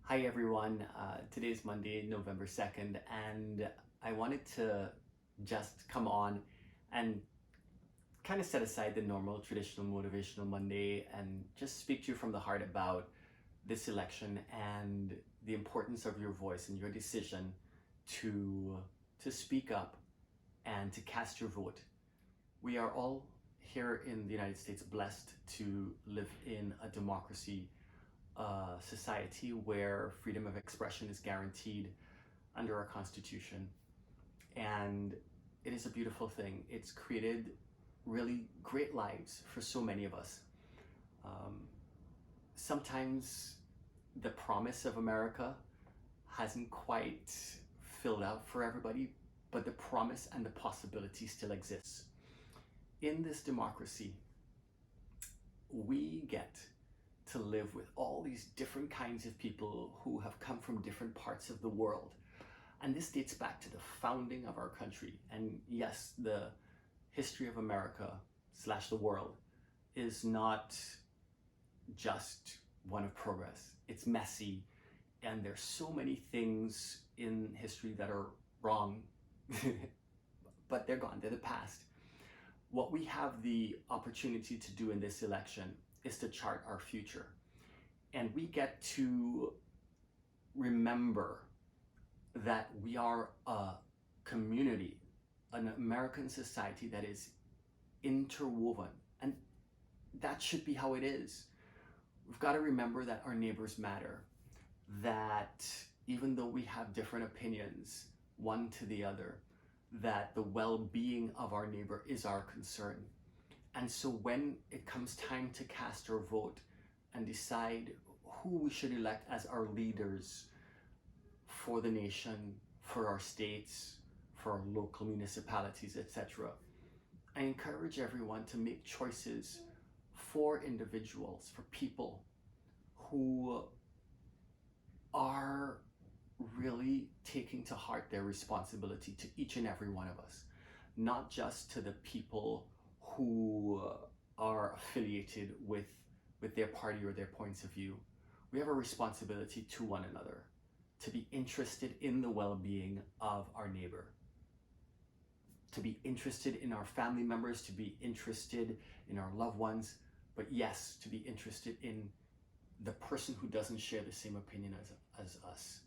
Hi everyone, today is Monday, November 2nd, and I wanted to just come on and kind of set aside the normal traditional Motivational Monday and just speak to you from the heart about this election and the importance of your voice and your decision to, to speak up and to cast your vote. We are all here in the United States blessed to live in a democracy society where freedom of expression is guaranteed under our Constitution. And it is a beautiful thing. It's created really great lives for so many of us. Um, Sometimes the promise of America hasn't quite filled out for everybody, but the promise and the possibility still exists. In this democracy, we get to live with all these different kinds of people who have come from different parts of the world. And this dates back to the founding of our country. And yes, the history of America / the world is not just one of progress. It's messy, and there's so many things in history that are wrong, but they're gone, they're the past. What we have the opportunity to do in this election is to chart our future. And we get to remember that we are a community, an American society that is interwoven. And that should be how it is. We've got to remember that our neighbors matter, that even though we have different opinions, one to the other, that the well-being of our neighbor is our concern. And so when it comes time to cast our vote and decide who we should elect as our leaders for the nation, for our states, for our local municipalities, etc., I encourage everyone to make choices for individuals, for people who are really taking to heart their responsibility to each and every one of us, not just to the people who are affiliated with their party or their points of view. We have a responsibility to one another to be interested in the well-being of our neighbor, to be interested in our family members, to be interested in our loved ones, but yes, to be interested in the person who doesn't share the same opinion as us.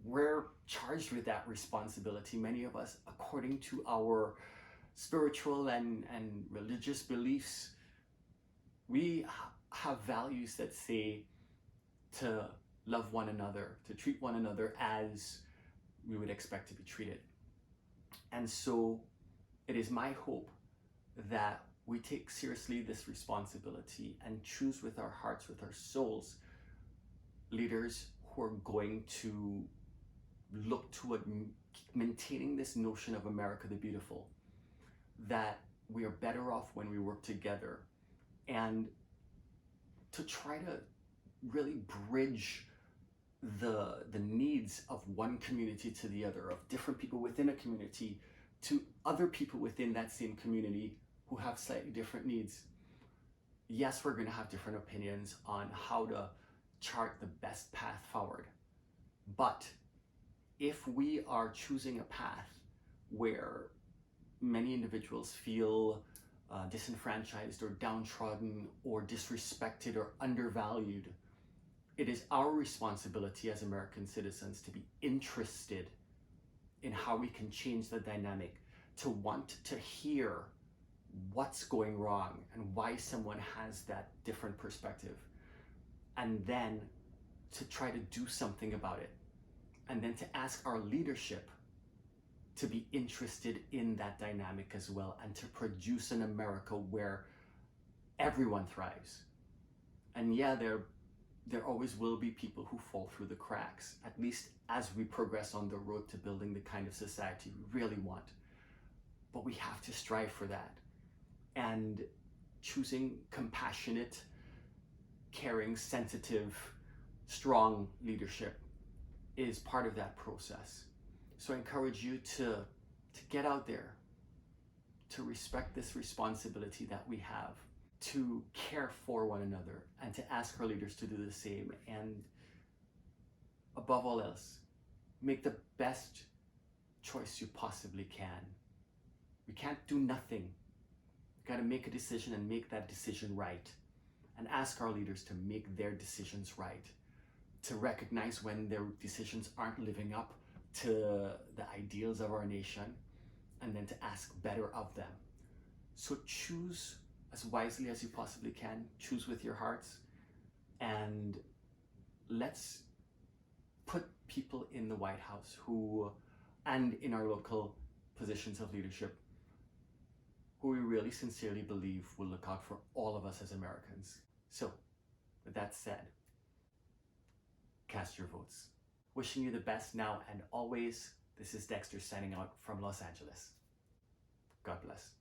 We're charged with that responsibility, many of us, according to our spiritual and religious beliefs. We have values that say to love one another, to treat one another as we would expect to be treated. And so it is my hope that we take seriously this responsibility and choose with our hearts, with our souls, leaders who are going to look toward maintaining this notion of America the Beautiful, that we are better off when we work together, and to try to really bridge the needs of one community to the other, of different people within a community to other people within that same community who have slightly different needs. Yes, we're going to have different opinions on how to chart the best path forward, but if we are choosing a path where many individuals feel disenfranchised or downtrodden or disrespected or undervalued, it is our responsibility as American citizens to be interested in how we can change the dynamic, to want to hear what's going wrong and why someone has that different perspective, and then to try to do something about it, and then to ask our leadership to be interested in that dynamic as well, and to produce an America where everyone thrives. And yeah, there always will be people who fall through the cracks, at least as we progress on the road to building the kind of society we really want. But we have to strive for that. And choosing compassionate, caring, sensitive, strong leadership is part of that process. So I encourage you to get out there, to respect this responsibility that we have, to care for one another, and to ask our leaders to do the same. And above all else, make the best choice you possibly can. We can't do nothing. We got to make a decision and make that decision right. And ask our leaders to make their decisions right. To recognize when their decisions aren't living up to the ideals of our nation, and then to ask better of them. So choose as wisely as you possibly can. Choose with your hearts. And let's put people in the White House who, and in our local positions of leadership, who we really sincerely believe will look out for all of us as Americans. So, with that said, cast your votes. Wishing you the best now and always. This is Dexter signing out from Los Angeles. God bless.